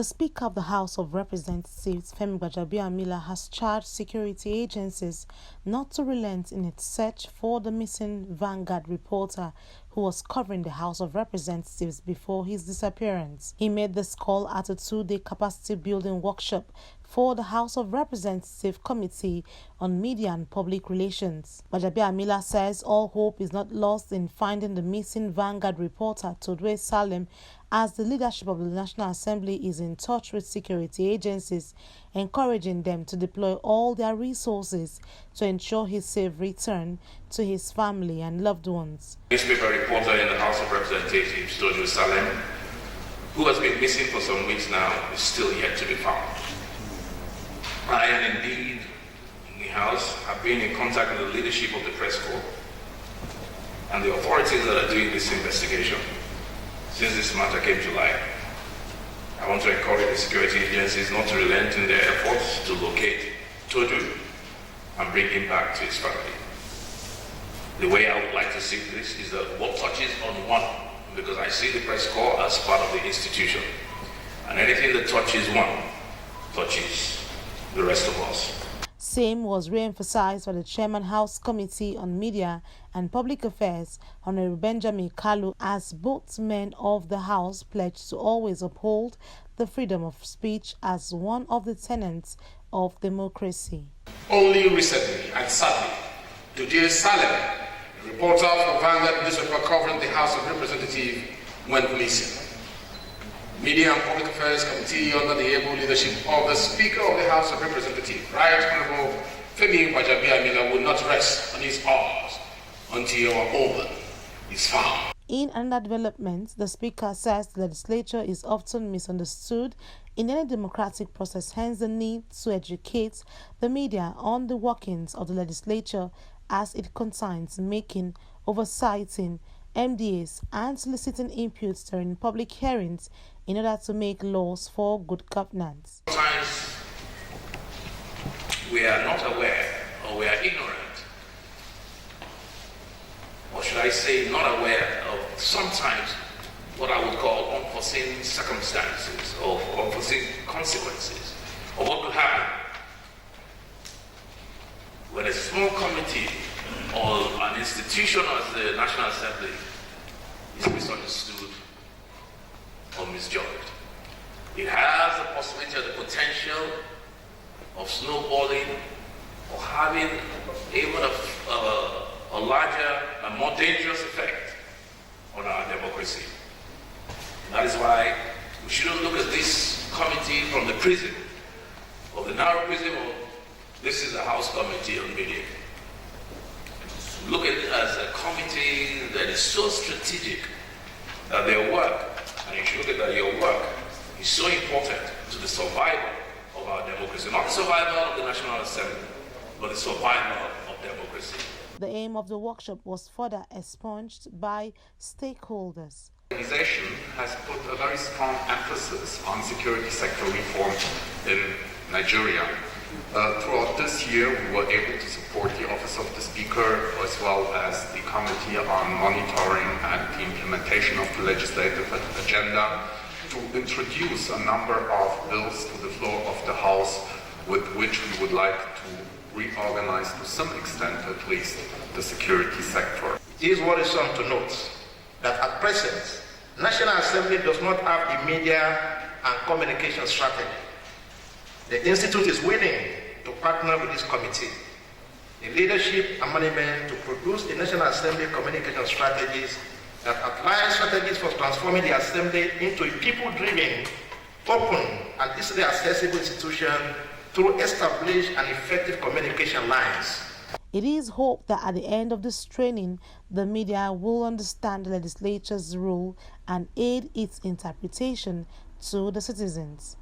The Speaker of the House of Representatives, Femi Gbajabiamila, has charged security agencies not to relent in its search for the missing Vanguard reporter who was covering the House of Representatives before his disappearance. He made this call at a two-day capacity-building workshop for the House of Representatives Committee on Media and Public Relations. Gbajabiamila says all hope is not lost in finding the missing Vanguard reporter Todwe Salem, as the leadership of the National Assembly is in touch with security agencies, encouraging them to deploy all their resources to ensure his safe return to his family and loved ones. Newspaper reporter in the House of Representatives, Todwe Salem, who has been missing for some weeks now, is still yet to be found. I and indeed in the House have been in contact with the leadership of the press corps and the authorities that are doing this investigation since this matter came to light. I want to encourage the security agencies not to relent in their efforts to locate Todwe and bring him back to his family. The way I would like to see this is that what touches on one, because I see the press corps as part of the institution, and anything that touches one touches the rest of us. Same was re-emphasized by the Chairman House Committee on Media and Public Affairs, Honorable Benjamin Kalu, as both men of the House pledged to always uphold the freedom of speech as one of the tenets of democracy. Only recently and sadly, Todwe Salem, a reporter for Vanguard newspaper covering the House of Representatives, went missing. Media and Public Affairs Committee, under the able leadership of the Speaker of the House of Representatives, Right Honorable Femi Gbajabiamila, will not rest on his oars until our woman is found. In another development, the Speaker says the legislature is often misunderstood in any democratic process, hence the need to educate the media on the workings of the legislature as it concerns making, oversighting MDAs and soliciting inputs during public hearings in order to make laws for good governance. Sometimes we are not aware, or we are ignorant, or should I say not aware of sometimes what I would call unforeseen circumstances or unforeseen consequences of what could happen when a small committee or an institution as the National Assembly is misunderstood or misjudged. It has the possibility or the potential of snowballing or having even a larger and more dangerous effect on our democracy. That is why we shouldn't look at this committee from the prism of the narrow prism of this is the House Committee on Media. Look at it as a committee that is so strategic that their work, and you should look at that your work, is so important to the survival of our democracy. Not the survival of the National Assembly, but the survival of democracy. The aim of the workshop was further expunged by stakeholders. The organization has put a very strong emphasis on security sector reform in Nigeria. Throughout this year, we were able to support the Office of the Speaker as well as the Committee on Monitoring and the Implementation of the Legislative Agenda to introduce a number of bills to the floor of the House with which we would like to reorganize to some extent at least the security sector. It is worrisome to note that at present, National Assembly does not have a media and communication strategy. The Institute is willing to partner with this committee, the leadership and management, to produce the National Assembly communication strategies that outline strategies for transforming the Assembly into a people-driven, open and easily accessible institution through established and effective communication lines. It is hoped that at the end of this training, the media will understand the legislature's role and aid its interpretation to the citizens.